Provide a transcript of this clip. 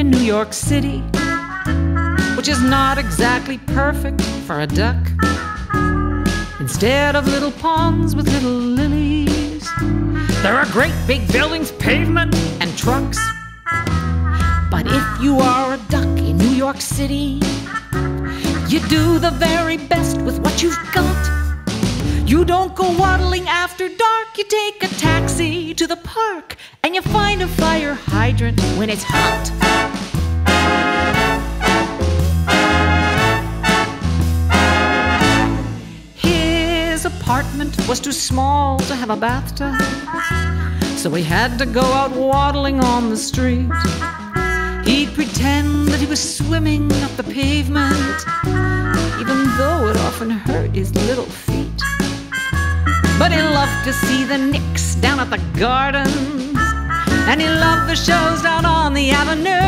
in New York City, which is not exactly perfect for a duck. Instead of little ponds with little lilies, there are great big buildings, pavement, and trucks. But if you are a duck in New York City, you do the very best with what you've got. You don't go waddling after dark, you take a taxi to the park, and you find a fire hydrant when it's hot. His apartment was too small to have a bathtub, so he had to go out waddling on the street. He'd pretend that he was swimming up the pavement, even though it often hurt his little feet. But he loved to see the Knicks down at the Gardens, and he loved the shows down on the Avenue.